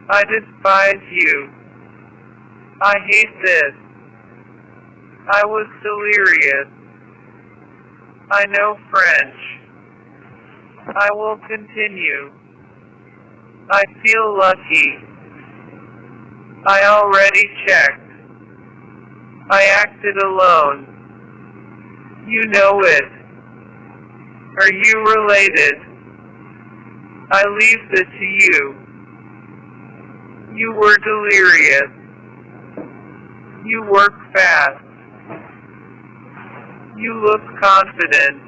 I despise you. I hate this. I was delirious. I know French. I will continue. I feel lucky. I already checked. I acted alone. You know it. Are you related? I leave it to you. You were delirious. You work fast. You look confident.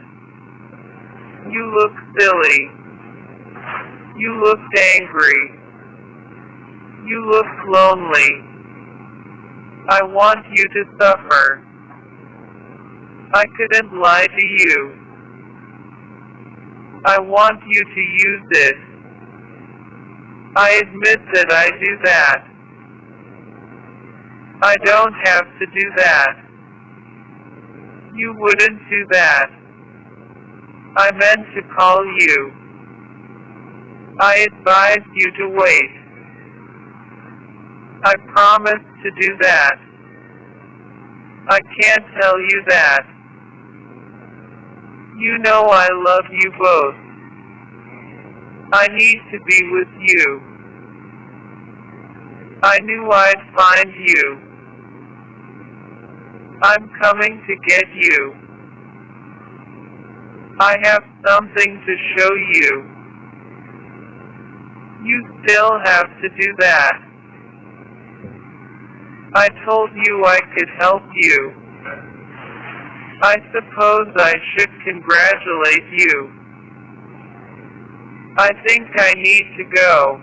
You look silly. You looked angry. You look lonely. I want you to suffer. I couldn't lie to you. I want you to use it. I admit that I do that. I don't have to do that. You wouldn't do that. I meant to call you. I advised you to wait. I promised to do that. I can't tell you that. You know I love you both. I need to be with you. I knew I'd find you. I'm coming to get you. I have something to show you. You still have to do that. I told you I could help you. I suppose I should congratulate you. I think I need to go.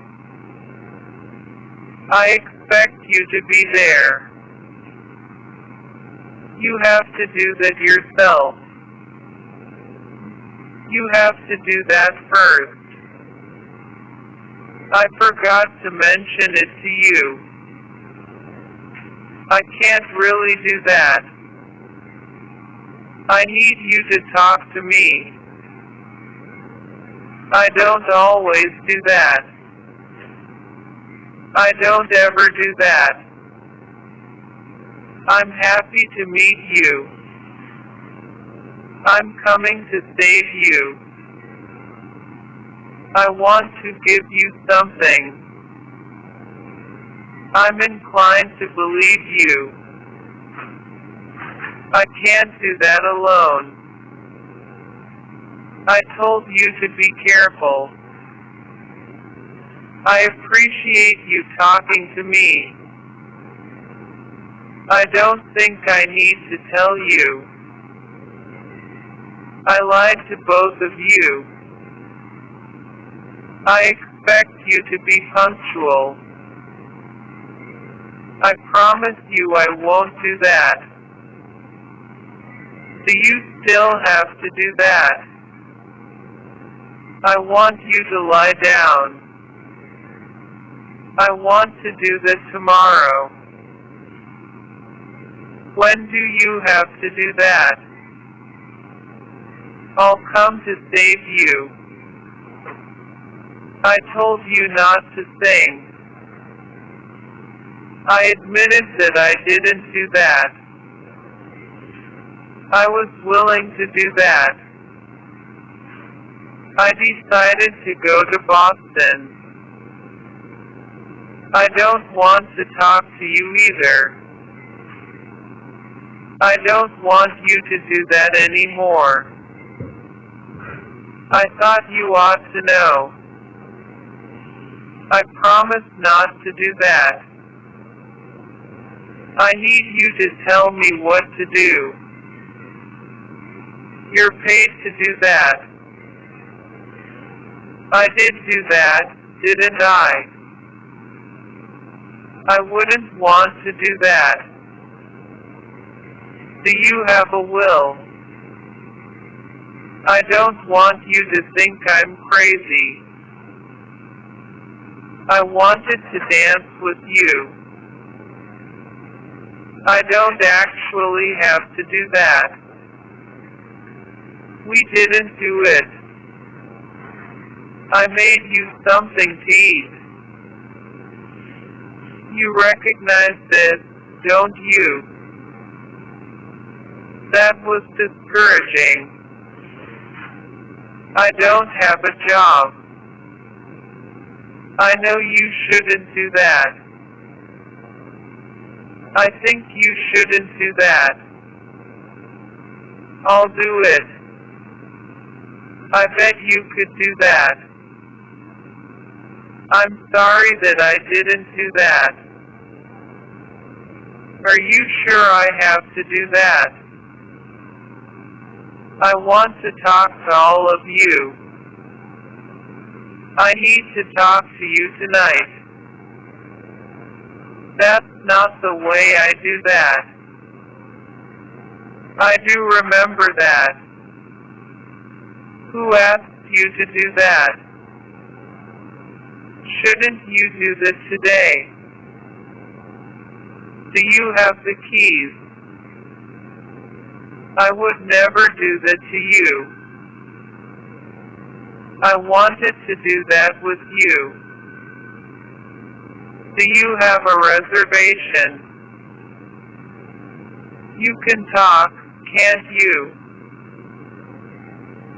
I expect you to be there. You have to do that yourself. You have to do that first. I forgot to mention it to you. I can't really do that. I need you to talk to me. I don't always do that. I don't ever do that. I'm happy to meet you. I'm coming to save you. I want to give you something. I'm inclined to believe you. I can't do that alone. I told you to be careful. I appreciate you talking to me. I don't think I need to tell you. I lied to both of you. I expect you to be punctual. I promise you I won't do that. Do you still have to do that? I want you to lie down. I want to do this tomorrow. When do you have to do that? I'll come to save you. I told you not to sing. I admitted that I didn't do that. I was willing to do that. I decided to go to Boston. I don't want to talk to you either. I don't want you to do that anymore. I thought you ought to know. I promise not to do that. I need you to tell me what to do. You're paid to do that. I did do that, didn't I? I wouldn't want to do that. Do you have a will? I don't want you to think I'm crazy. I wanted to dance with you. I don't actually have to do that. We didn't do it. I made you something to eat. You recognize this, don't you? That was discouraging. I don't have a job. I know you shouldn't do that. I think you shouldn't do that. I'll do it. I bet you could do that. I'm sorry that I didn't do that. Are you sure I have to do that? I want to talk to all of you. I need to talk to you tonight. That's not the way I do that. I do remember that. Who asked you to do that? Shouldn't you do this today? Do you have the keys? I would never do that to you. I wanted to do that with you. Do you have a reservation? You can talk, can't you?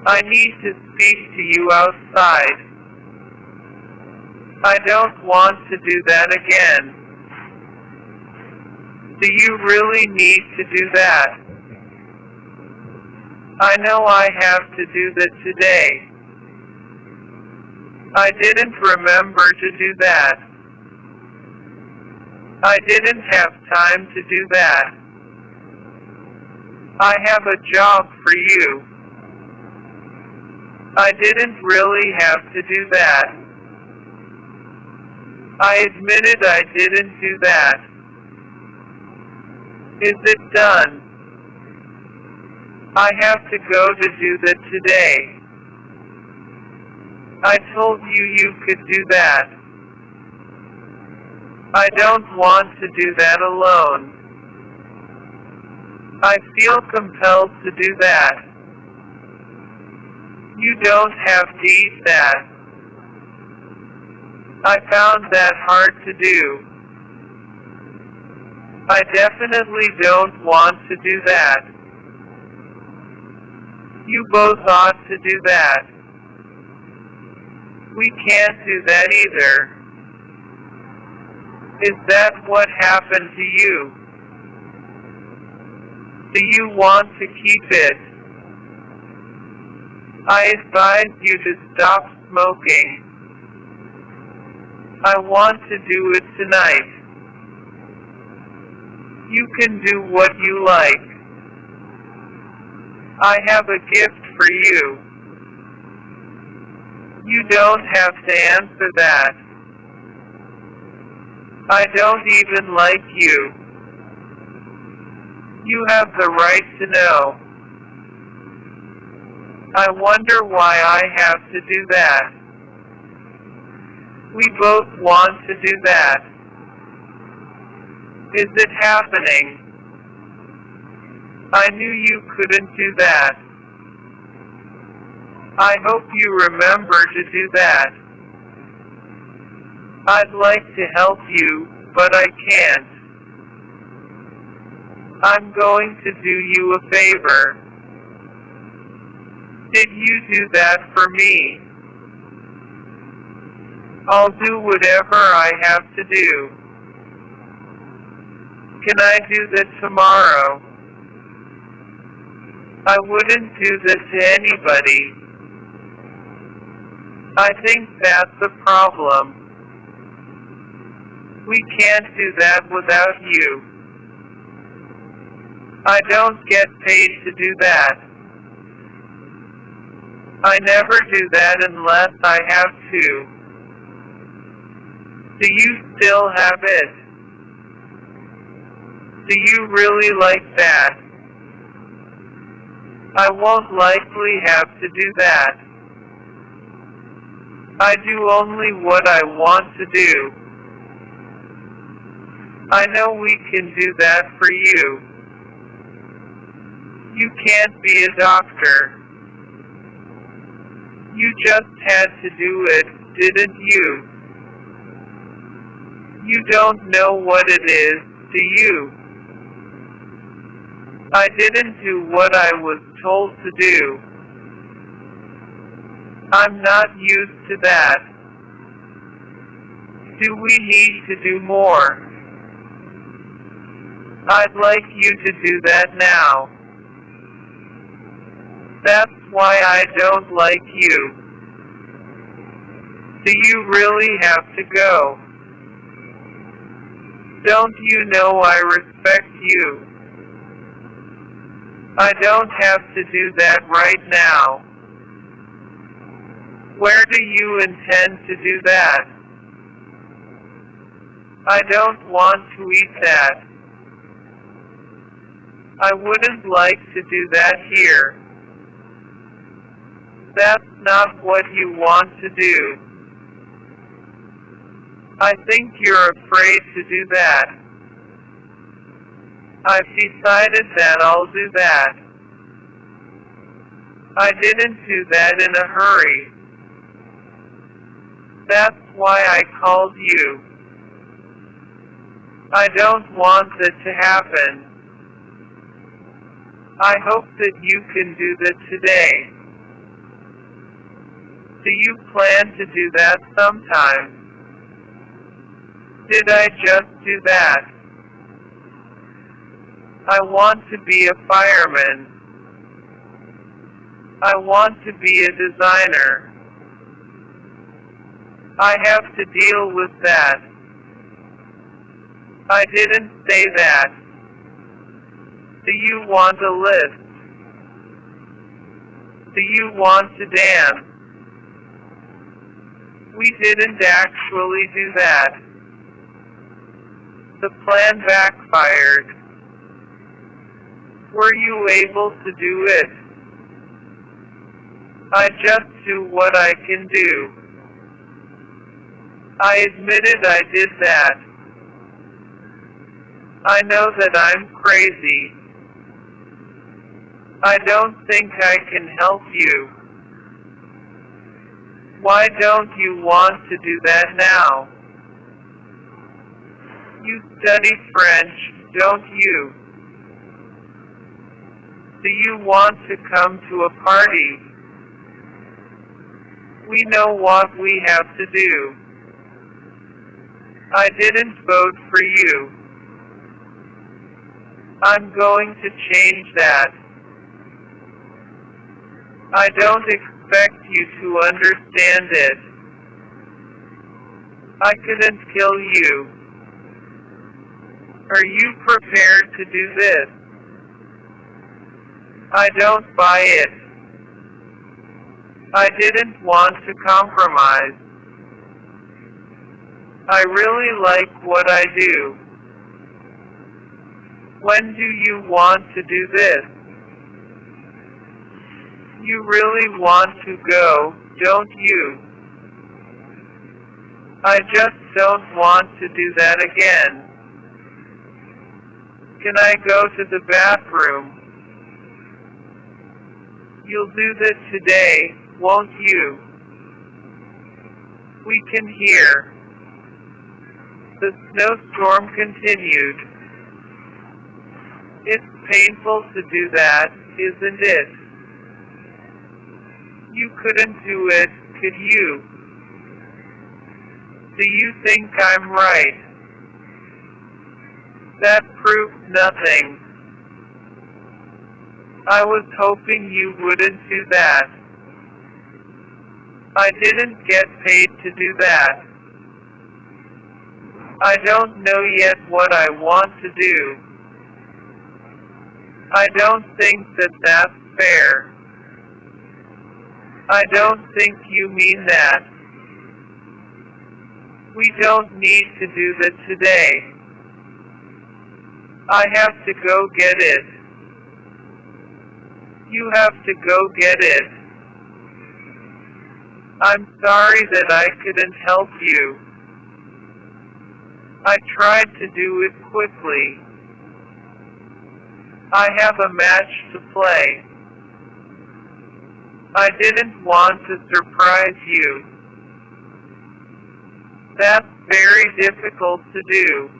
I need to speak to you outside. I don't want to do that again. Do you really need to do that? I know I have to do that today. I didn't remember to do that. I didn't have time to do that. I have a job for you. I didn't really have to do that. I admitted I didn't do that. Is it done? I have to go to do that today. I told you you could do that. I don't want to do that alone. I feel compelled to do that. You don't have to eat that. I found that hard to do. I definitely don't want to do that. You both ought to do that. We can't do that either. Is that what happened to you? Do you want to keep it? I advise you to stop smoking. I want to do it tonight. You can do what you like. I have a gift for you. You don't have to answer that. I don't even like you. You have the right to know. I wonder why I have to do that. We both want to do that. Is it happening? I knew you couldn't do that. I hope you remember to do that. I'd like to help you, but I can't. I'm going to do you a favor. Did you do that for me? I'll do whatever I have to do. Can I do that tomorrow? I wouldn't do that to anybody. I think that's the problem. We can't do that without you. I don't get paid to do that. I never do that unless I have to. Do you still have it? Do you really like that? I won't likely have to do that. I do only what I want to do. I know we can do that for you. You can't be a doctor. You just had to do it, didn't you? You don't know what it is, do you? I didn't do what I was told to do. I'm not used to that. Do we need to do more? I'd like you to do that now. That's why I don't like you. Do you really have to go? Don't you know I respect you? I don't have to do that right now. Where do you intend to do that? I don't want to eat that. I wouldn't like to do that here. That's not what you want to do. I think you're afraid to do that. I've decided that I'll do that. I didn't do that in a hurry. That's why I called you. I don't want it to happen. I hope that you can do that today. Do you plan to do that sometime? Did I just do that? I want to be a fireman. I want to be a designer. I have to deal with that. I didn't say that. Do you want a list? Do you want to dance? We didn't actually do that. The plan backfired. Were you able to do it? I just do what I can do. I admitted I did that. I know that I'm crazy. I don't think I can help you. Why don't you want to do that now? You study French, don't you? Do you want to come to a party? We know what we have to do. I didn't vote for you. I'm going to change that. I don't expect you to understand it. I couldn't kill you. Are you prepared to do this? I don't buy it. I didn't want to compromise. I really like what I do. When do you want to do this? You really want to go, don't you? I just don't want to do that again. Can I go to the bathroom? You'll do that today, won't you? We can hear. The snowstorm continued. It's painful to do that, isn't it? You couldn't do it, could you? Do you think I'm right? That proves nothing. I was hoping you wouldn't do that. I didn't get paid to do that. I don't know yet what I want to do. I don't think that that's fair. I don't think you mean that. We don't need to do that today. I have to go get it. You have to go get it. I'm sorry that I couldn't help you. I tried to do it quickly. I have a match to play. I didn't want to surprise you. That's very difficult to do.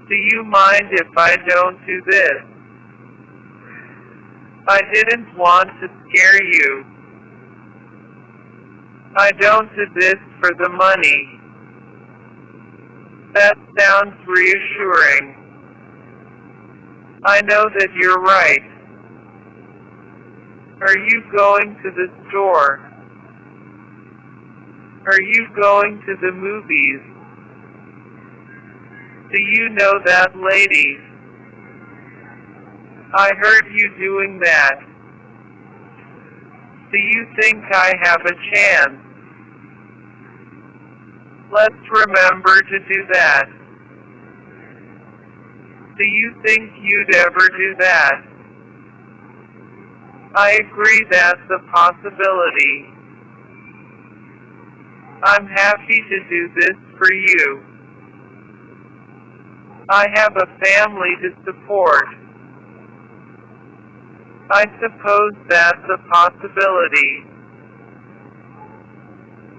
Do you mind if I don't do this? I didn't want to scare you. I don't do this for the money. That sounds reassuring. I know that you're right. Are you going to the store? Are you going to the movies? Do you know that lady? I heard you doing that. Do you think I have a chance? Let's remember to do that. Do you think you'd ever do that? I agree that's a possibility. I'm happy to do this for you. I have a family to support. I suppose that's a possibility.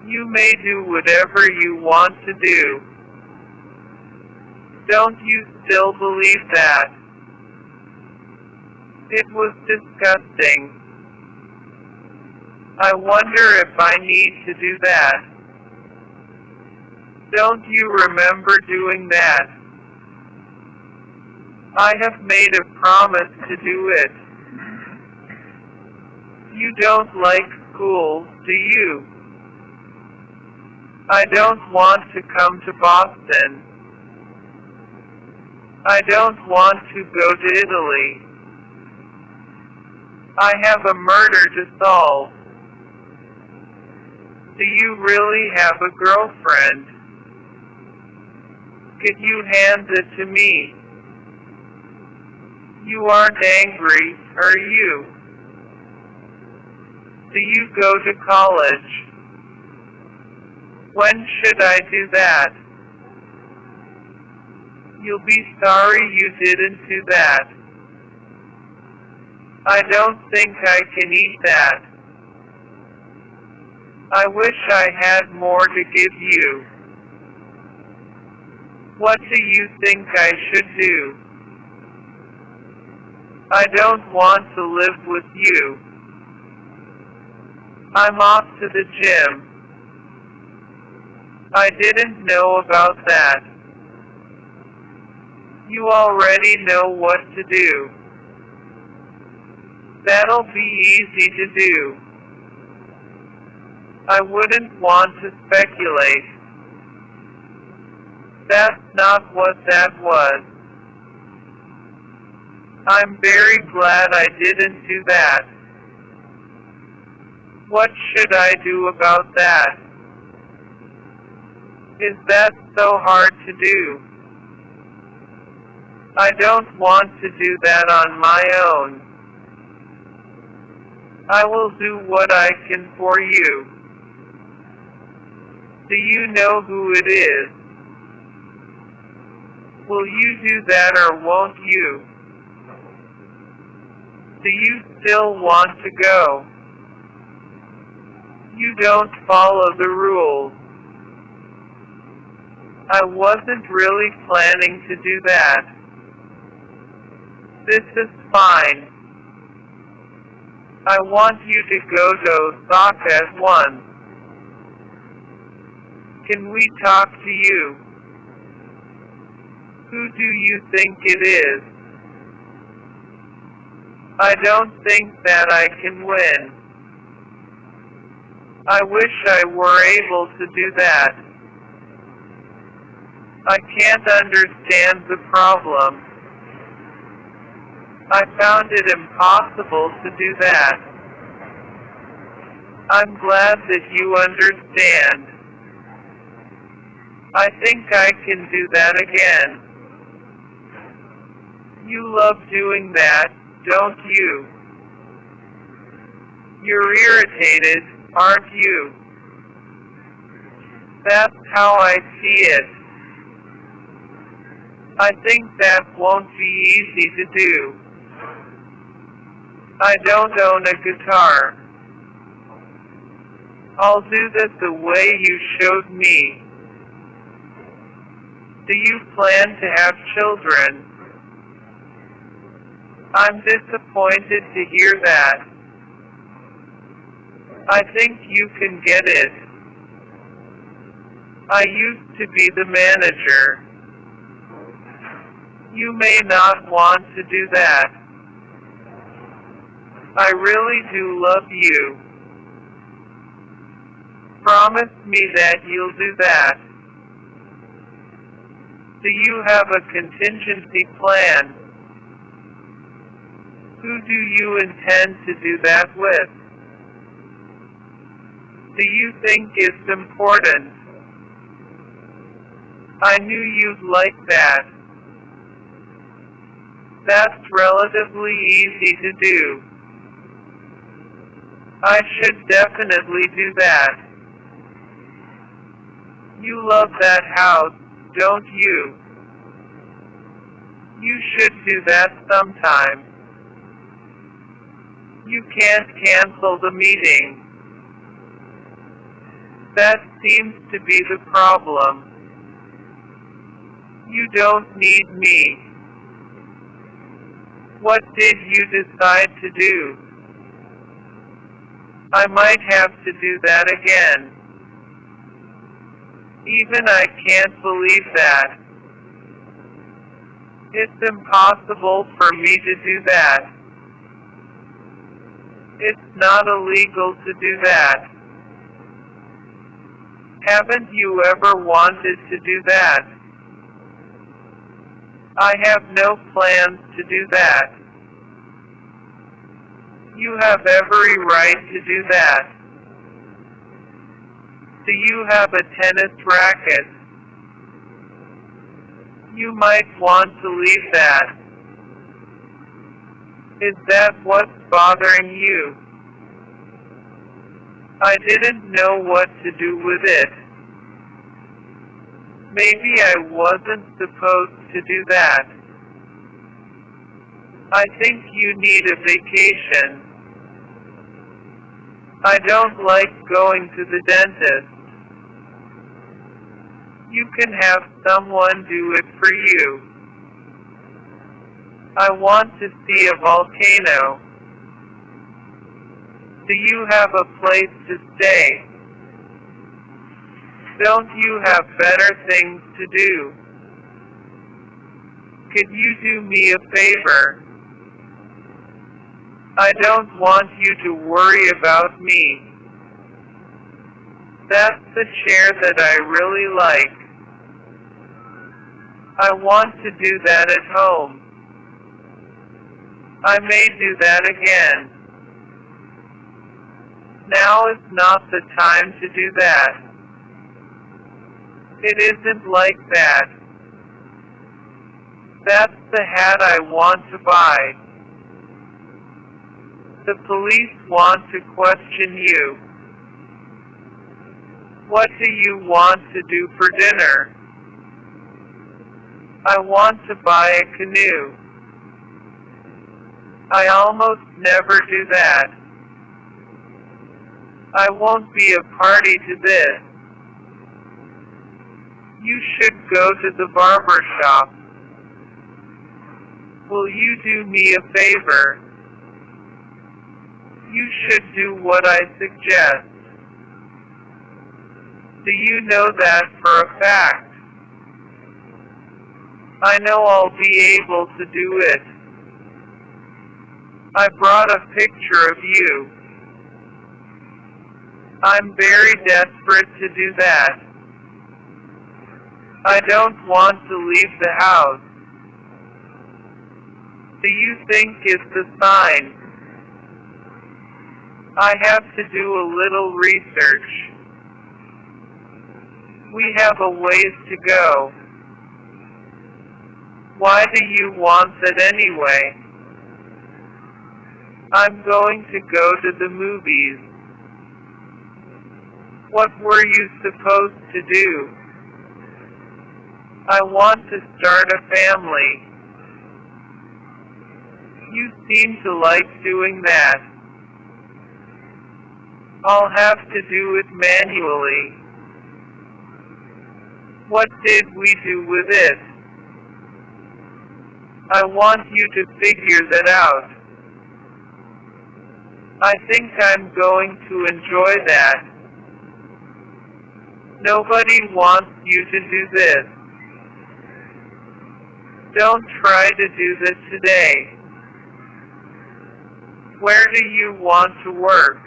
You may do whatever you want to do. Don't you still believe that? It was disgusting. I wonder if I need to do that. Don't you remember doing that? I have made a promise to do it. You don't like school, do you? I don't want to come to Boston. I don't want to go to Italy. I have a murder to solve. Do you really have a girlfriend? Could you hand it to me? You aren't angry, are you? Do you go to college? When should I do that? You'll be sorry you didn't do that. I don't think I can eat that. I wish I had more to give you. What do you think I should do? I don't want to live with you. I'm off to the gym. I didn't know about that. You already know what to do. That'll be easy to do. I wouldn't want to speculate. That's not what that was. I'm very glad I didn't do that. What should I do about that? Is that so hard to do? I don't want to do that on my own. I will do what I can for you. Do you know who it is? Will you do that or won't you? Do you still want to go? You don't follow the rules. I wasn't really planning to do that. This is fine. I want you to go to Osaka at once. Can we talk to you? Who do you think it is? I don't think that I can win. I wish I were able to do that. I can't understand the problem. I found it impossible to do that. I'm glad that you understand. I think I can do that again. You love doing that, don't you? You're irritated, aren't you? That's how I see it. I think that won't be easy to do. I don't own a guitar. I'll do this the way you showed me. Do you plan to have children? I'm disappointed to hear that. I think you can get it. I used to be the manager. You may not want to do that. I really do love you. Promise me that you'll do that. Do you have a contingency plan? Who do you intend to do that with? Do you think it's important? I knew you'd like that. That's relatively easy to do. I should definitely do that. You love that house, don't you? You should do that sometime. You can't cancel the meeting. That seems to be the problem. You don't need me. What did you decide to do? I might have to do that again. Even I can't believe that. It's impossible for me to do that. It's not illegal to do that. Haven't you ever wanted to do that? I have no plans to do that. You have every right to do that. Do you have a tennis racket? You might want to leave that. Is that what's bothering you? I didn't know what to do with it. Maybe I wasn't supposed to do that. I think you need a vacation. I don't like going to the dentist. You can have someone do it for you. I want to see a volcano. Do you have a place to stay? Don't you have better things to do? Could you do me a favor? I don't want you to worry about me. That's the chair that I really like. I want to do that at home. I may do that again. Now is not the time to do that. It isn't like that. That's the hat I want to buy. The police want to question you. What do you want to do for dinner? I want to buy a canoe. I almost never do that. I won't be a party to this. You should go to the barber shop. Will you do me a favor? You should do what I suggest. Do you know that for a fact? I know I'll be able to do it. I brought a picture of you. I'm very desperate to do that. I don't want to leave the house. Do you think it's a sign? I have to do a little research. We have a ways to go. Why do you want that anyway? I'm going to go to the movies. What were you supposed to do? I want to start a family. You seem to like doing that. I'll have to do it manually. What did we do with it? I want you to figure that out. I think I'm going to enjoy that. Nobody wants you to do this. Don't try to do this today. Where do you want to work?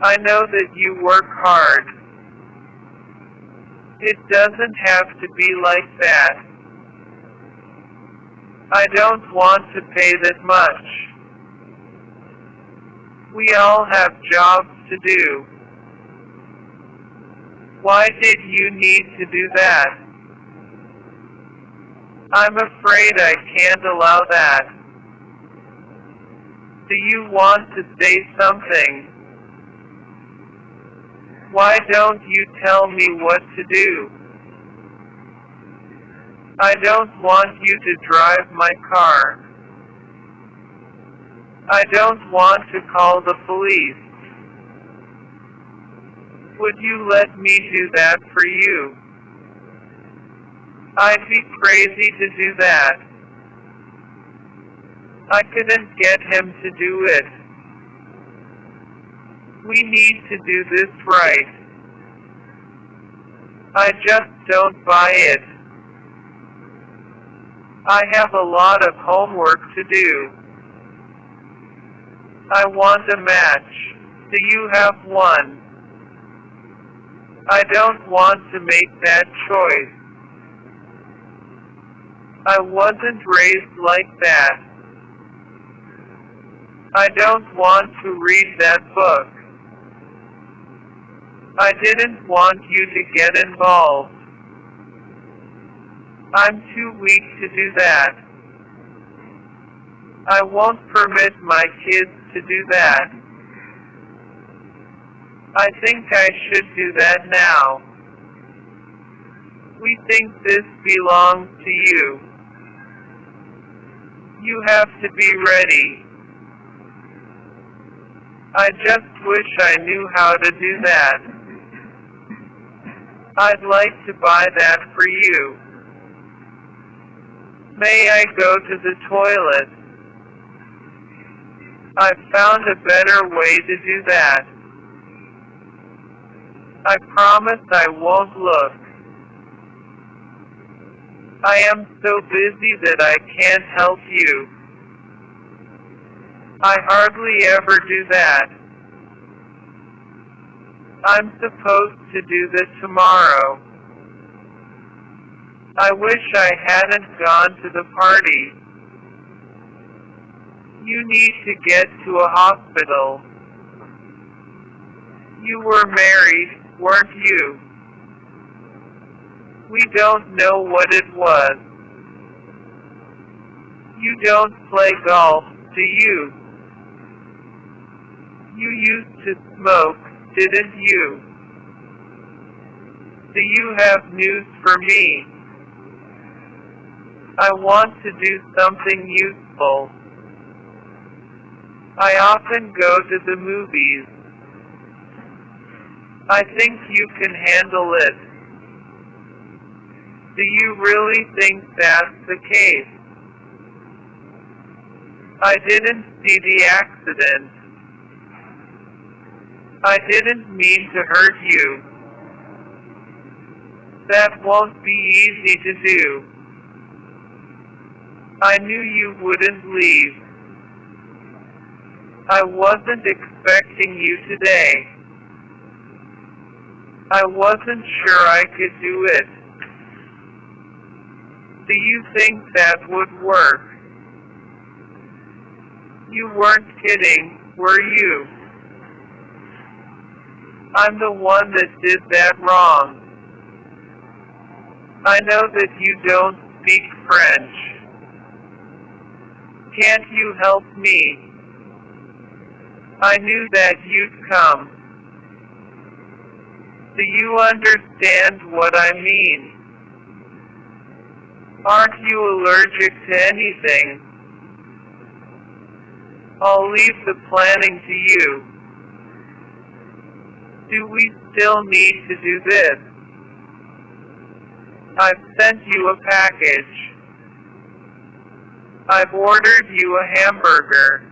I know that you work hard. It doesn't have to be like that. I don't want to pay that much. We all have jobs to do. Why did you need to do that? I'm afraid I can't allow that. Do you want to say something? Why don't you tell me what to do? I don't want you to drive my car. I don't want to call the police. Would you let me do that for you? I'd be crazy to do that. I couldn't get him to do it. We need to do this right. I just don't buy it. I have a lot of homework to do. I want a match. Do you have one? I don't want to make that choice. I wasn't raised like that. I don't want to read that book. I didn't want you to get involved. I'm too weak to do that. I won't permit my kids to do that. I think I should do that now. We think this belongs to you. You have to be ready. I just wish I knew how to do that. I'd like to buy that for you. May I go to the toilet? I've found a better way to do that. I promise I won't look. I am so busy that I can't help you. I hardly ever do that. I'm supposed to do this tomorrow. I wish I hadn't gone to the party. You need to get to a hospital. You were married, weren't you? We don't know what it was. You don't play golf, do you? You used to smoke, didn't you? Do you have news for me? I want to do something useful. I often go to the movies. I think you can handle it. Do you really think that's the case? I didn't see the accident. I didn't mean to hurt you. That won't be easy to do. I knew you wouldn't leave. I wasn't expecting you today. I wasn't sure I could do it. Do you think that would work? You weren't kidding, were you? I'm the one that did that wrong. I know that you don't speak French. Can't you help me? I knew that you'd come. Do you understand what I mean? Aren't you allergic to anything? I'll leave the planning to you. Do we still need to do this? I've sent you a package. I've ordered you a hamburger.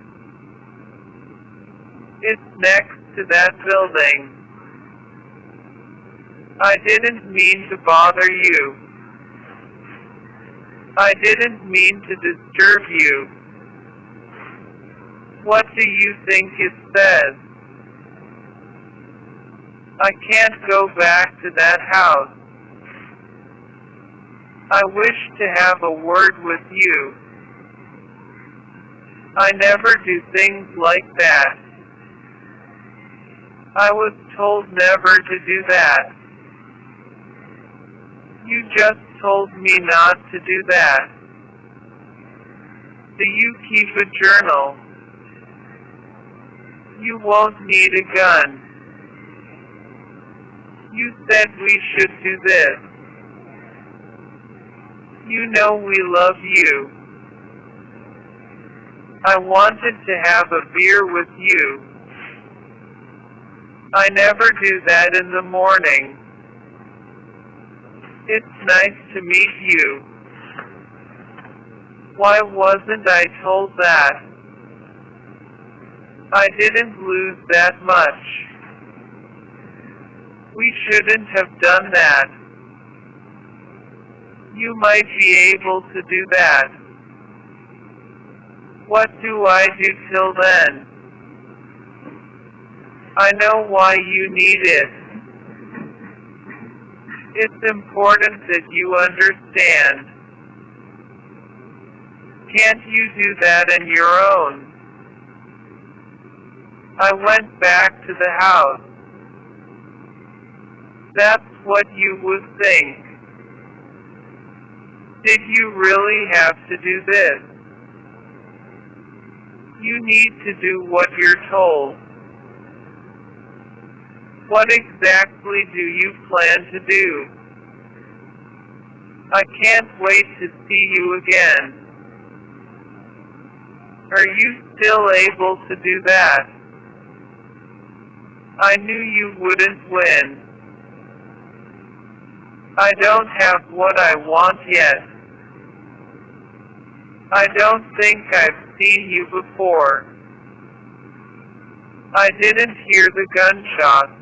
It's next to that building. I didn't mean to bother you. I didn't mean to disturb you. What do you think it says? I can't go back to that house. I wish to have a word with you. I never do things like that. I was told never to do that. You just told me not to do that. Do you keep a journal? You won't need a gun. You said we should do this. You know we love you. I wanted to have a beer with you. I never do that in the morning. It's nice to meet you. Why wasn't I told that? I didn't lose that much. We shouldn't have done that. You might be able to do that. What do I do till then? I know why you need it. It's important that you understand. Can't you do that on your own? I went back to the house. That's what you would think. Did you really have to do this? You need to do what you're told. What exactly do you plan to do? I can't wait to see you again. Are you still able to do that? I knew you wouldn't win. I don't have what I want yet. I don't think I've seen you before. I didn't hear the gunshots.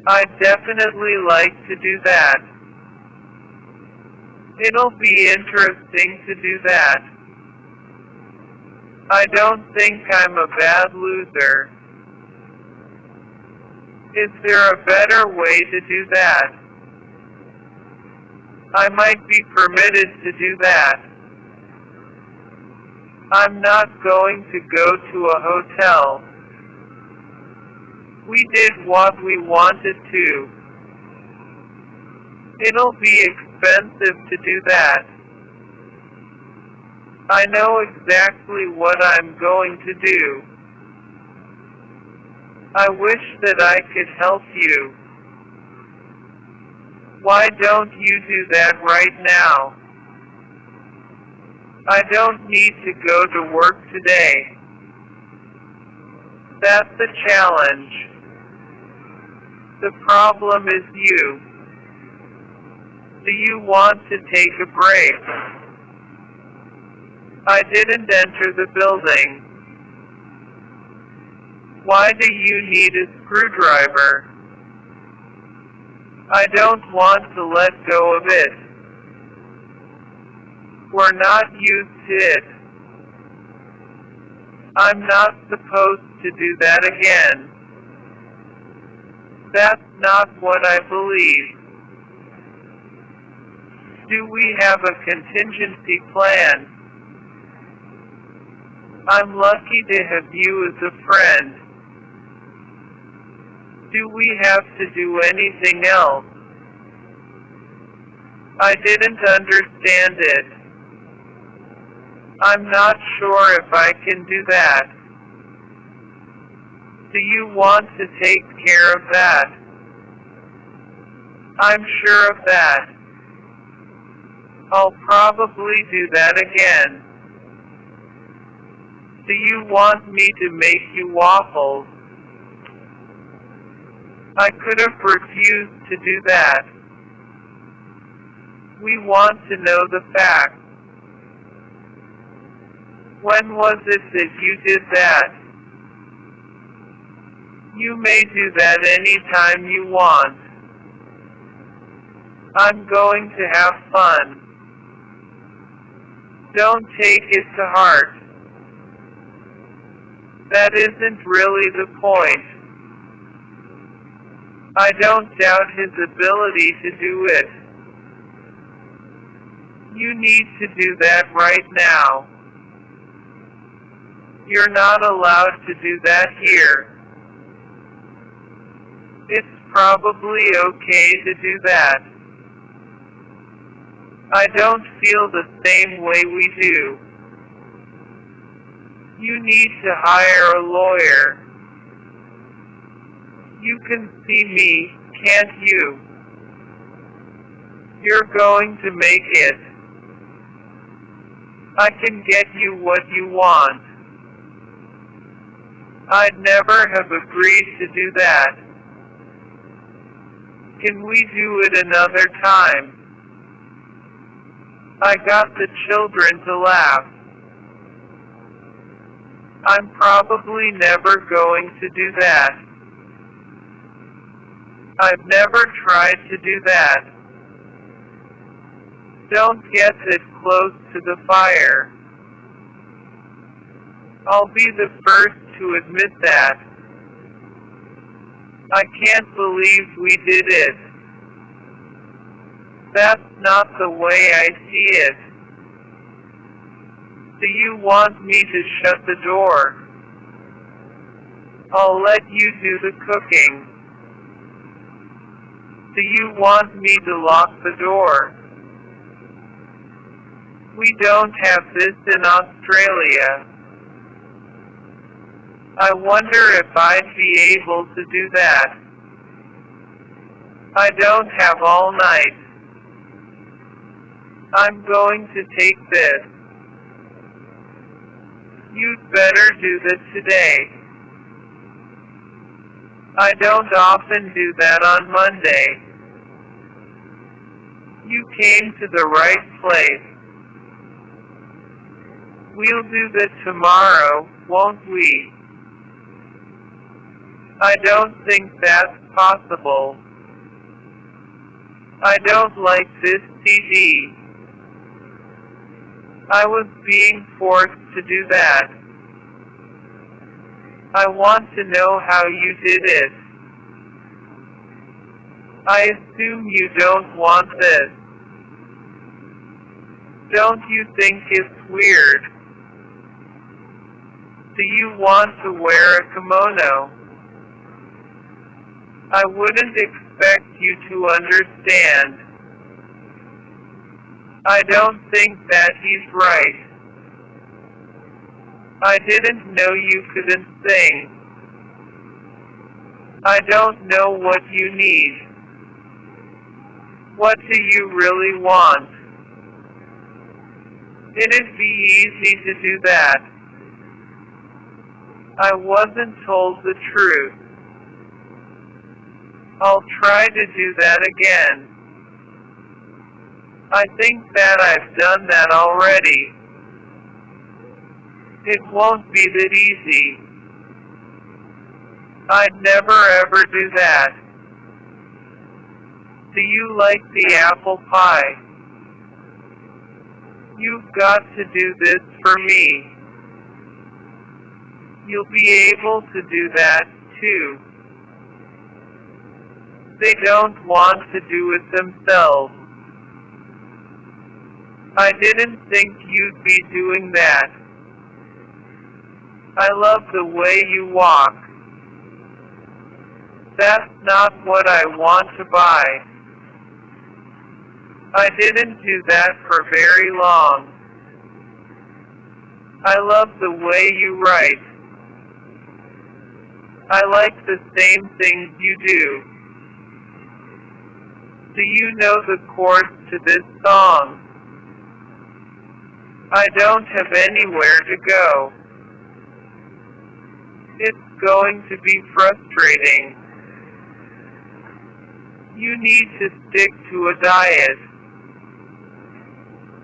I'd definitely like to do that. It'll be interesting to do that. I don't think I'm a bad loser. Is there a better way to do that? I might be permitted to do that. I'm not going to go to a hotel. We did what we wanted to. It'll be expensive to do that. I know exactly what I'm going to do. I wish that I could help you. Why don't you do that right now? I don't need to go to work today. That's the challenge. The problem is you. Do you want to take a break? I didn't enter the building. Why do you need a screwdriver? I don't want to let go of it. We're not used to it. I'm not supposed to do that again. That's not what I believe. Do we have a contingency plan? I'm lucky to have you as a friend. Do we have to do anything else? I didn't understand it. I'm not sure if I can do that. Do you want to take care of that? I'm sure of that. I'll probably do that again. Do you want me to make you waffles? I could have refused to do that. We want to know the facts. When was it that you did that? You may do that anytime you want. I'm going to have fun. Don't take it to heart. That isn't really the point. I don't doubt his ability to do it. You need to do that right now. You're not allowed to do that here. It's probably okay to do that. I don't feel the same way we do. You need to hire a lawyer. You can see me, can't you? You're going to make it. I can get you what you want. I'd never have agreed to do that. Can we do it another time? I got the children to laugh. I'm probably never going to do that. I've never tried to do that. Don't get it close to the fire. I'll be the first to admit that. I can't believe we did it. That's not the way I see it. Do you want me to shut the door? I'll let you do the cooking. Do you want me to lock the door? We don't have this in Australia. I wonder if I'd be able to do that. I don't have all night. I'm going to take this. You'd better do this today. I don't often do that on Monday. You came to the right place. We'll do this tomorrow, won't we? I don't think that's possible. I don't like this CD. I was being forced to do that. I want to know how you did it. I assume you don't want this. Don't you think it's weird? Do you want to wear a kimono? I wouldn't expect you to understand. I don't think that he's right. I didn't know you couldn't sing. I don't know what you need. What do you really want? It'd be easy to do that. I wasn't told the truth. I'll try to do that again. I think that I've done that already. It won't be that easy. I'd never ever do that. Do you like the apple pie? You've got to do this for me. You'll be able to do that, too. They don't want to do it themselves. I didn't think you'd be doing that. I love the way you walk. That's not what I want to buy. I didn't do that for very long. I love the way you write. I like the same things you do. Do you know the chords to this song? I don't have anywhere to go. It's going to be frustrating. You need to stick to a diet.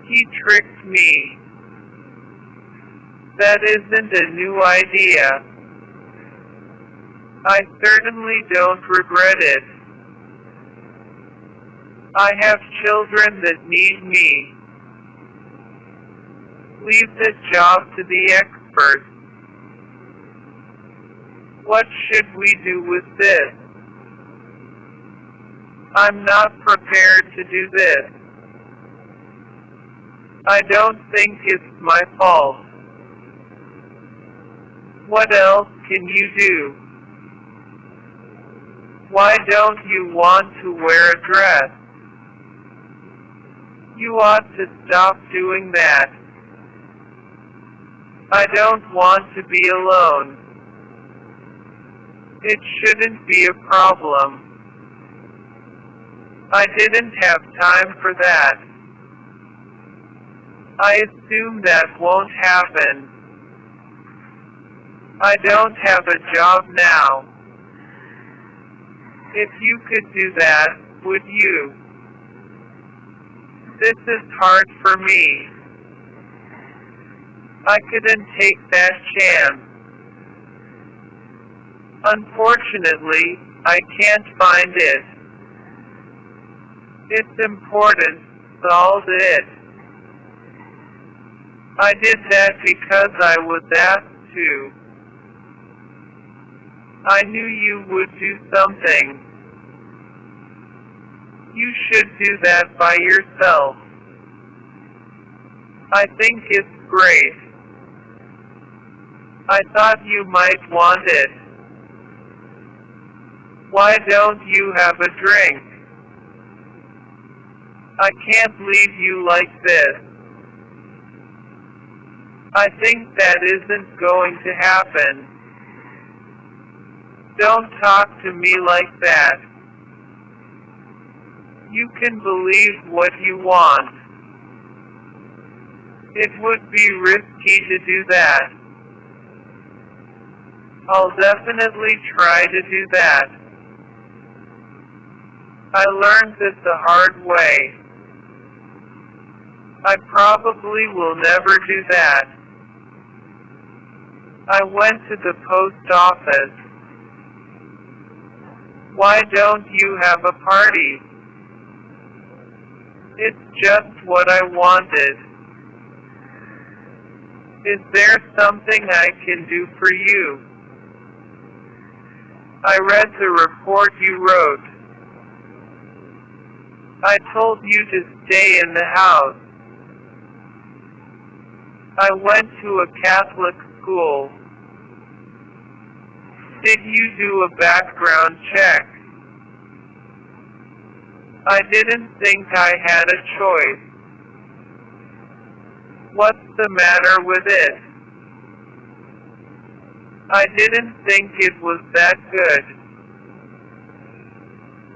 He tricked me. That isn't a new idea. I certainly don't regret it. I have children that need me. Leave the job to the experts. What should we do with this? I'm not prepared to do this. I don't think it's my fault. What else can you do? Why don't you want to wear a dress? You ought to stop doing that. I don't want to be alone. It shouldn't be a problem. I didn't have time for that. I assume that won't happen. I don't have a job now. If you could do that, would you? This is hard for me. I couldn't take that chance. Unfortunately, I can't find it. It's important, solve it. I did that because I was asked to. I knew you would do something. You should do that by yourself. I think it's great. I thought you might want it. Why don't you have a drink? I can't leave you like this. I think that isn't going to happen. Don't talk to me like that. You can believe what you want. It would be risky to do that. I'll definitely try to do that. I learned this the hard way. I probably will never do that. I went to the post office. Why don't you have a party? It's just what I wanted. Is there something I can do for you? I read the report you wrote. I told you to stay in the house. I went to a Catholic school. Did you do a background check? I didn't think I had a choice. What's the matter with it? I didn't think it was that good.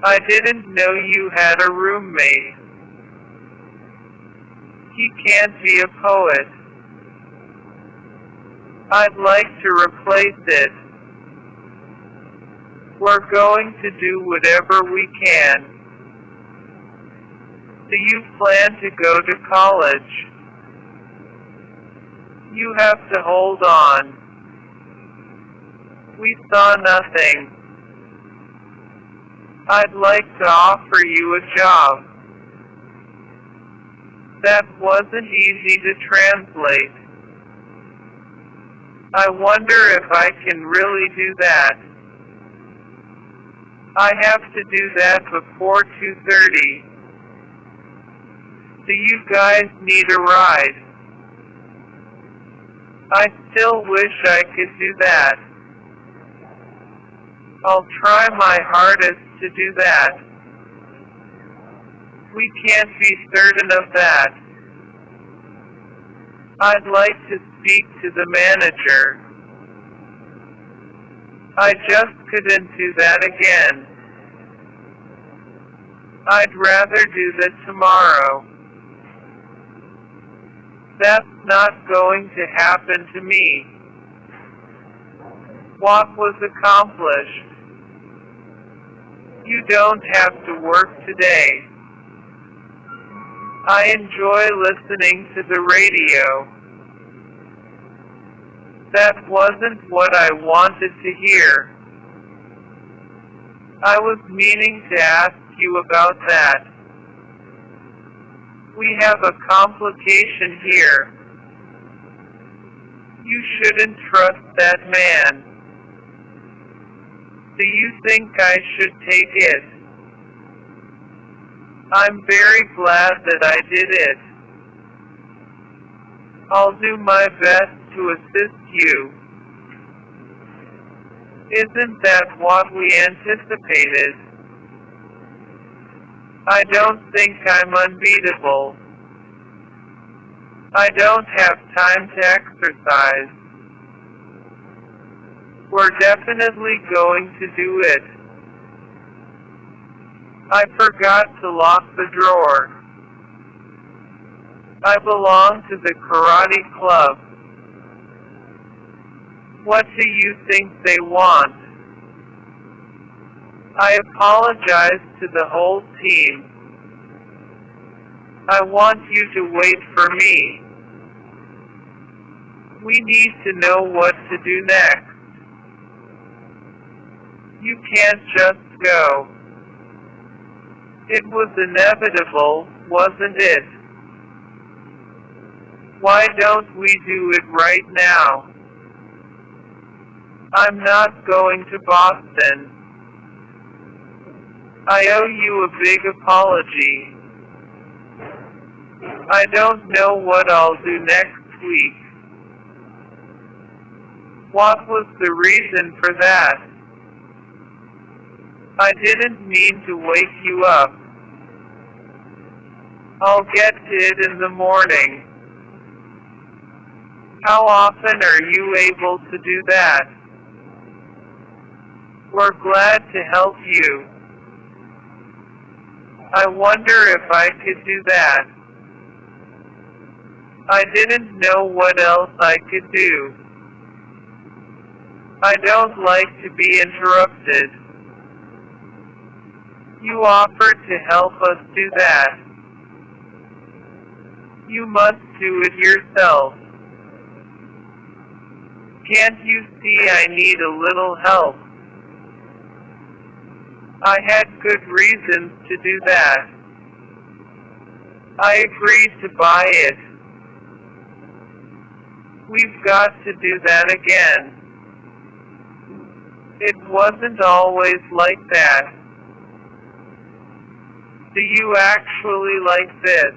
I didn't know you had a roommate. He can't be a poet. I'd like to replace it. We're going to do whatever we can. Do you plan to go to college? You have to hold on. We saw nothing. I'd like to offer you a job. That wasn't easy to translate. I wonder if I can really do that. I have to do that before 2:30. Do you guys need a ride? I still wish I could do that. I'll try my hardest to do that. We can't be certain of that. I'd like to speak to the manager. I just couldn't do that again. I'd rather do that tomorrow. That's not going to happen to me. What was accomplished? You don't have to work today. I enjoy listening to the radio. That wasn't what I wanted to hear. I was meaning to ask you about that. We have a complication here. You shouldn't trust that man. Do you think I should take it? I'm very glad that I did it. I'll do my best to assist you. Isn't that what we anticipated? I don't think I'm unbeatable. I don't have time to exercise. We're definitely going to do it. I forgot to lock the drawer. I belong to the karate club. What do you think they want? I apologize to the whole team. I want you to wait for me. We need to know what to do next. You can't just go. It was inevitable, wasn't it? Why don't we do it right now? I'm not going to Boston. I owe you a big apology. I don't know what I'll do next week. What was the reason for that? I didn't mean to wake you up. I'll get to it in the morning. How often are you able to do that? We're glad to help you. I wonder if I could do that. I didn't know what else I could do. I don't like to be interrupted. You offered to help us do that. You must do it yourself. Can't you see I need a little help? I had good reasons to do that. I agreed to buy it. We've got to do that again. It wasn't always like that. Do you actually like this?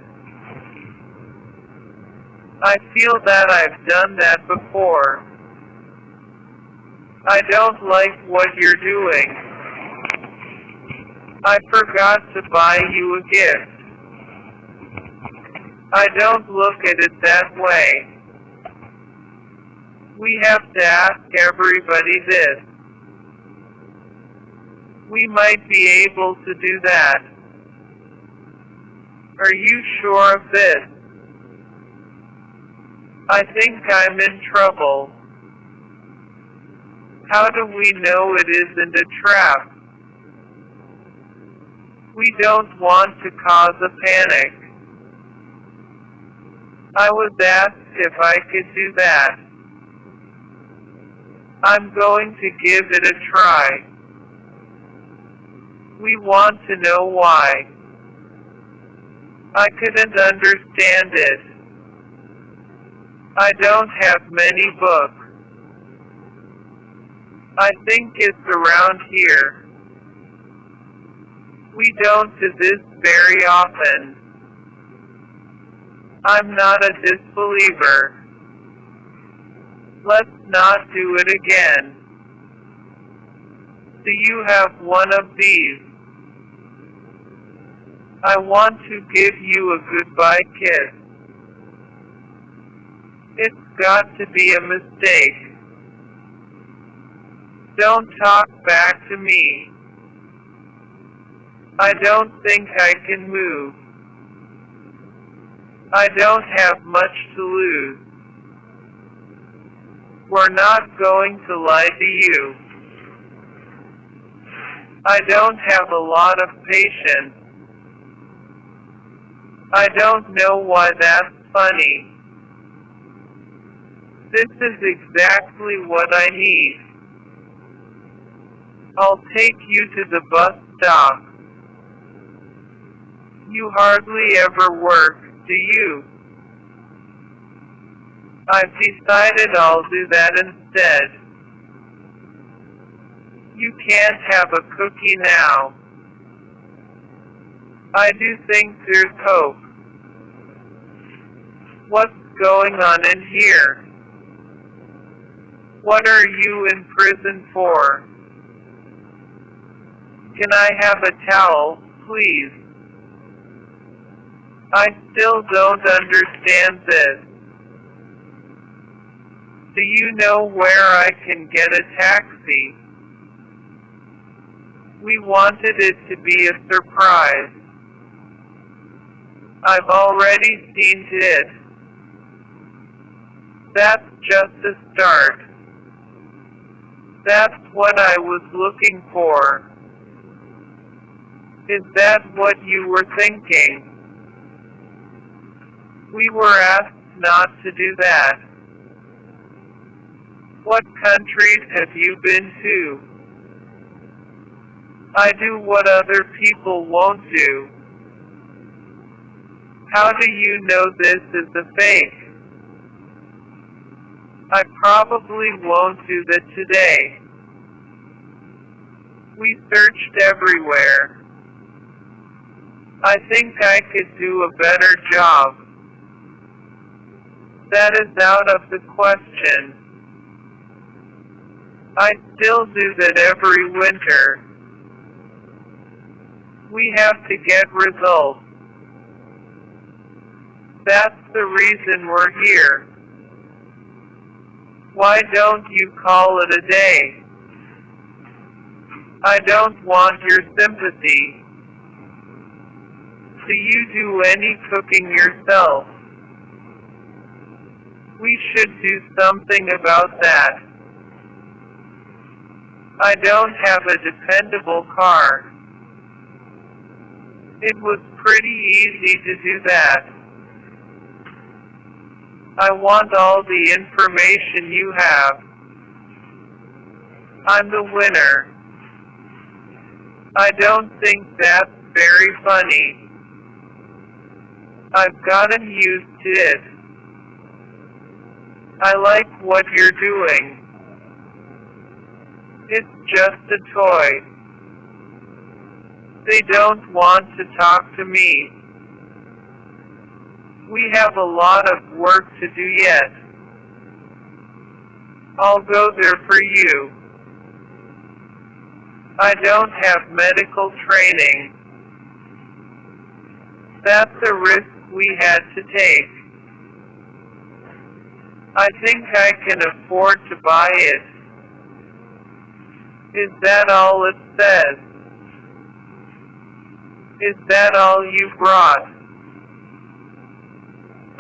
I feel that I've done that before. I don't like what you're doing. I forgot to buy you a gift. I don't look at it that way. We have to ask everybody this. We might be able to do that. Are you sure of this? I think I'm in trouble. How do we know it isn't a trap? We don't want to cause a panic. I was asked if I could do that. I'm going to give it a try. We want to know why. I couldn't understand it. I don't have many books. I think it's around here. We don't do this very often. I'm not a disbeliever. Let's not do it again. Do you have one of these? I want to give you a goodbye kiss. It's got to be a mistake. Don't talk back to me. I don't think I can move. I don't have much to lose. We're not going to lie to you. I don't have a lot of patience. I don't know why that's funny. This is exactly what I need. I'll take you to the bus stop. You hardly ever work, do you? I've decided I'll do that instead. You can't have a cookie now. I do think there's hope. What's going on in here? What are you in prison for? Can I have a towel, please? I still don't understand this. Do you know where I can get a taxi? We wanted it to be a surprise. I've already seen it. That's just a start. That's what I was looking for. Is that what you were thinking? We were asked not to do that. What countries have you been to? I do what other people won't do. How do you know this is a fake? I probably won't do that today. We searched everywhere. I think I could do a better job. That is out of the question. I still do that every winter. We have to get results. That's the reason we're here. Why don't you call it a day? I don't want your sympathy. Do you do any cooking yourself? We should do something about that. I don't have a dependable car. It was pretty easy to do that. I want all the information you have. I'm the winner. I don't think that's very funny. I've gotten used to it. I like what you're doing. It's just a toy. They don't want to talk to me. We have a lot of work to do yet. I'll go there for you. I don't have medical training. That's a risk we had to take. I think I can afford to buy it. Is that all it says? Is that all you brought?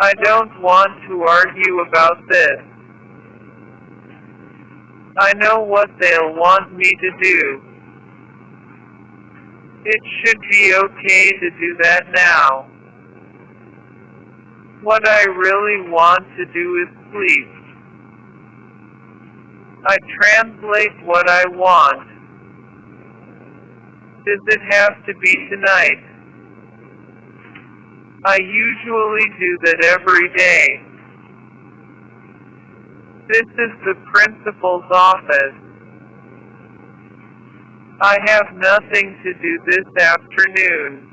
I don't want to argue about this. I know what they'll want me to do. It should be okay to do that now. What I really want to do is sleep. I translate what I want. Does it have to be tonight? I usually do that every day. This is the principal's office. I have nothing to do this afternoon.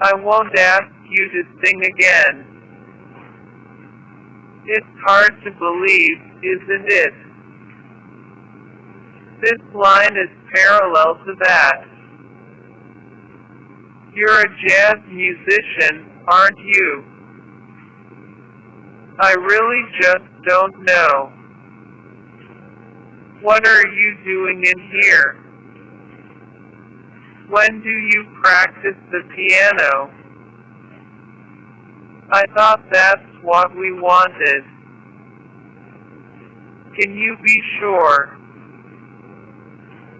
I won't ask you to sing again. It's hard to believe, isn't it? This line is parallel to that. You're a jazz musician, aren't you? I really just don't know. What are you doing in here? When do you practice the piano? I thought that's what we wanted. Can you be sure?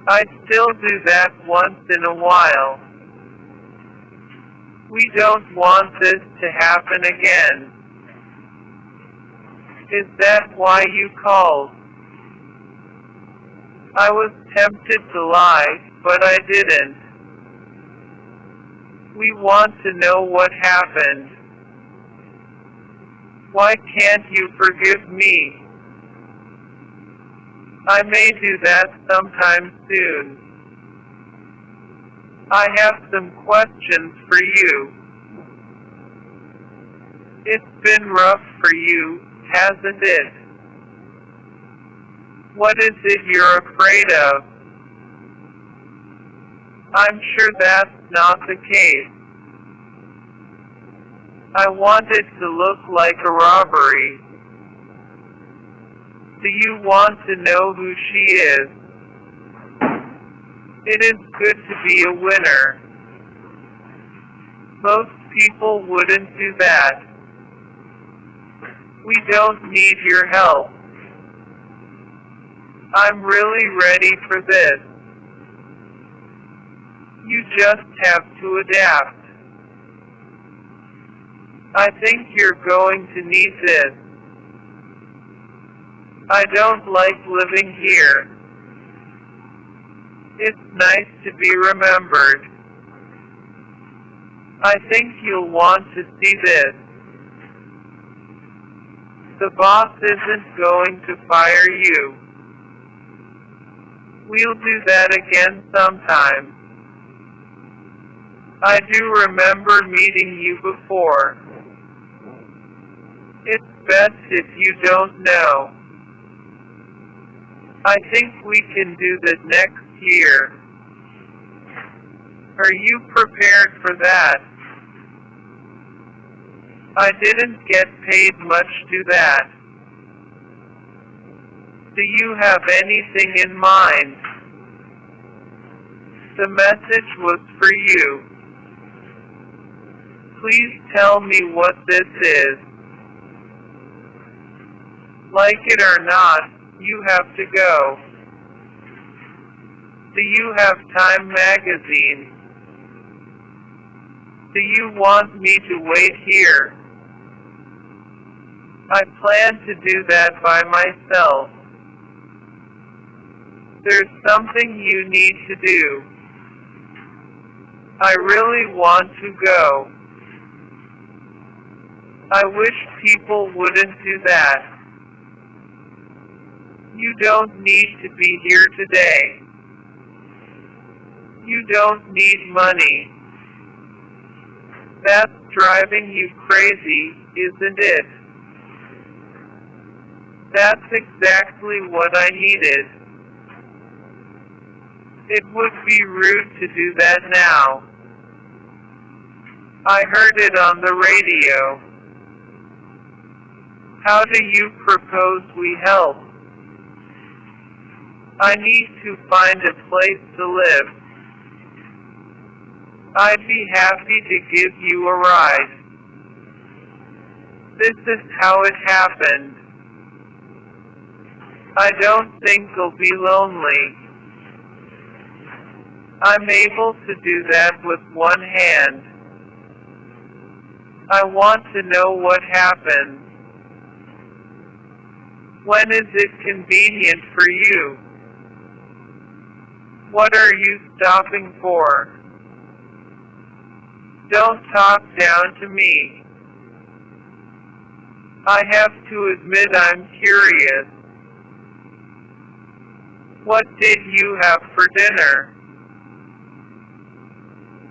I still do that once in a while. We don't want this to happen again. Is that why you called? I was tempted to lie, but I didn't. We want to know what happened. Why can't you forgive me? I may do that sometime soon. I have some questions for you. It's been rough for you, hasn't it? What is it you're afraid of? I'm sure that's not the case. I want it to look like a robbery. Do you want to know who she is? It is good to be a winner. Most people wouldn't do that. We don't need your help. I'm really ready for this. You just have to adapt. I think you're going to need this. I don't like living here. It's nice to be remembered. I think you'll want to see this. The boss isn't going to fire you. We'll do that again sometime. I do remember meeting you before. It's best if you don't know. I think we can do this next year. Are you prepared for that? I didn't get paid much to that. Do you have anything in mind? The message was for you. Please tell me what this is. Like it or not, you have to go. Do you have Time magazine? Do you want me to wait here? I plan to do that by myself. There's something you need to do. I really want to go. I wish people wouldn't do that. You don't need to be here today. You don't need money. That's driving you crazy, isn't it? That's exactly what I needed. It would be rude to do that now. I heard it on the radio. How do you propose we help? I need to find a place to live. I'd be happy to give you a ride. This is how it happened. I don't think you'll be lonely. I'm able to do that with one hand. I want to know what happened. When is it convenient for you? What are you stopping for? Don't talk down to me. I have to admit I'm curious. What did you have for dinner?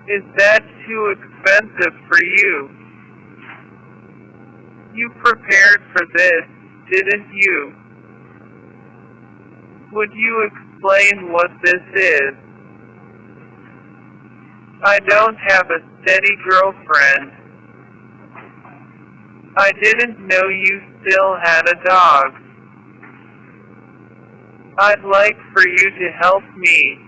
Is that too expensive for you? You prepared for this, didn't you? Would you explain what this is? I don't have a steady girlfriend. I didn't know you still had a dog. I'd like for you to help me.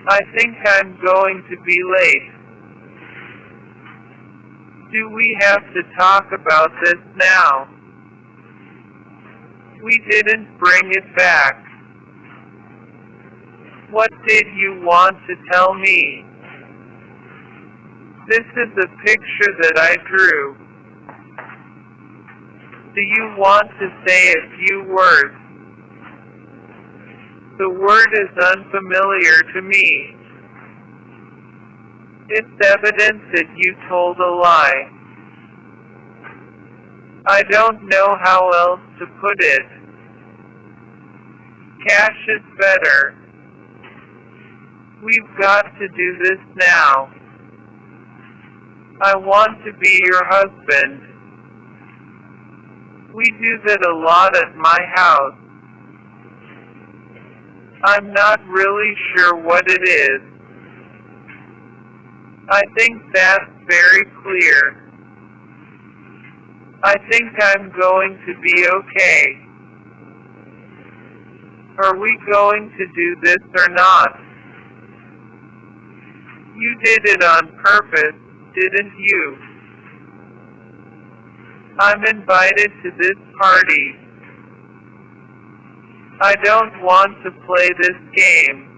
I think I'm going to be late. Do we have to talk about this now? We didn't bring it back. What did you want to tell me? This is a picture that I drew. Do you want to say a few words? The word is unfamiliar to me. It's evident that you told a lie. I don't know how else to put it. Cash is better. We've got to do this now. I want to be your husband. We do that a lot at my house. I'm not really sure what it is. I think that's very clear. I think I'm going to be okay. Are we going to do this or not? You did it on purpose, didn't you? I'm invited to this party. I don't want to play this game.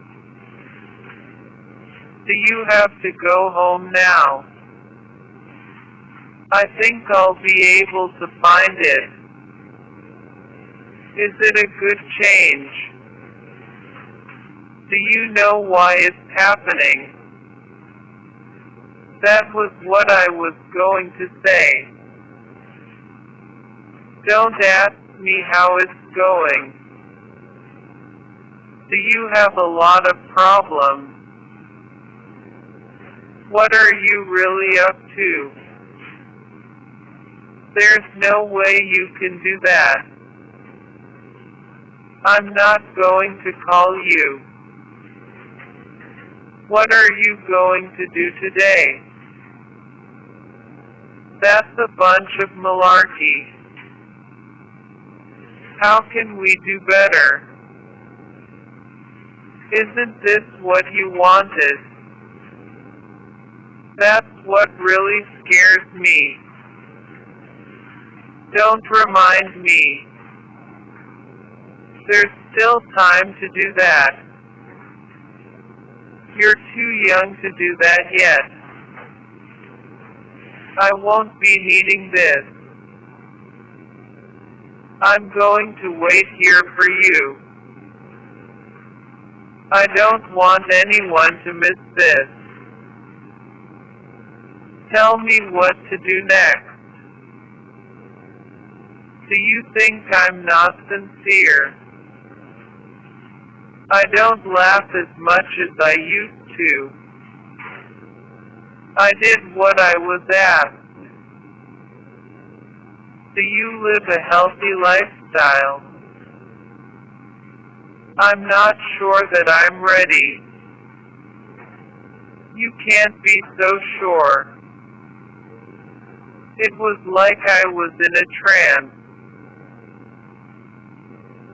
Do you have to go home now? I think I'll be able to find it. Is it a good change? Do you know why it's happening? That was what I was going to say. Don't ask me how it's going. Do you have a lot of problems? What are you really up to? There's no way you can do that. I'm not going to call you. What are you going to do today? That's a bunch of malarkey. How can we do better? Isn't this what you wanted? That's what really scares me. Don't remind me. There's still time to do that. You're too young to do that yet. I won't be needing this. I'm going to wait here for you. I don't want anyone to miss this. Tell me what to do next. Do you think I'm not sincere? I don't laugh as much as I used to. I did what I was asked. Do you live a healthy lifestyle? I'm not sure that I'm ready. You can't be so sure. It was like I was in a trance.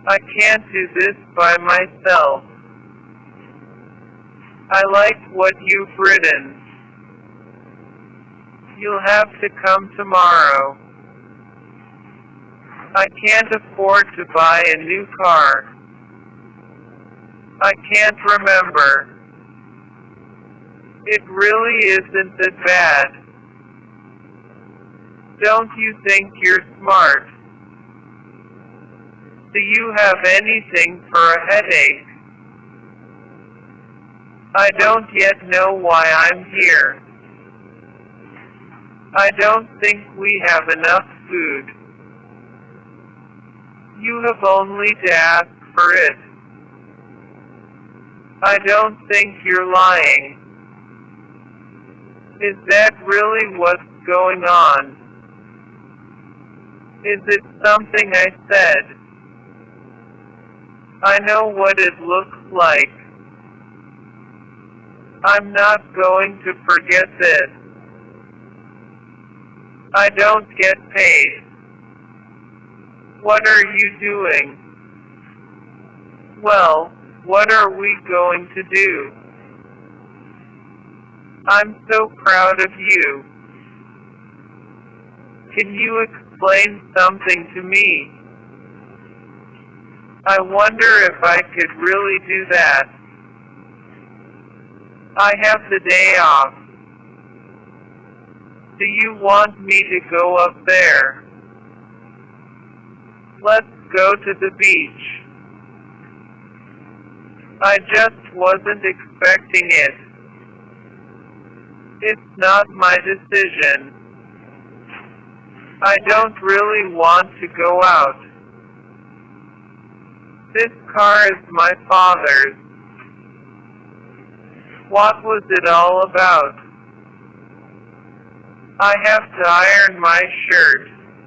I can't do this by myself. I like what you've written. You'll have to come tomorrow. I can't afford to buy a new car. I can't remember. It really isn't that bad. Don't you think you're smart? Do you have anything for a headache? I don't yet know why I'm here. I don't think we have enough food. You have only to ask for it. I don't think you're lying. Is that really what's going on? Is it something I said? I know what it looks like. I'm not going to forget this. I don't get paid. What are you doing? Well, what are we going to do? I'm so proud of you. Can you explain something to me? I wonder if I could really do that. I have the day off. Do you want me to go up there? Let's go to the beach. I just wasn't expecting it. It's not my decision. I don't really want to go out. This car is my father's. What was it all about? I have to iron my shirt.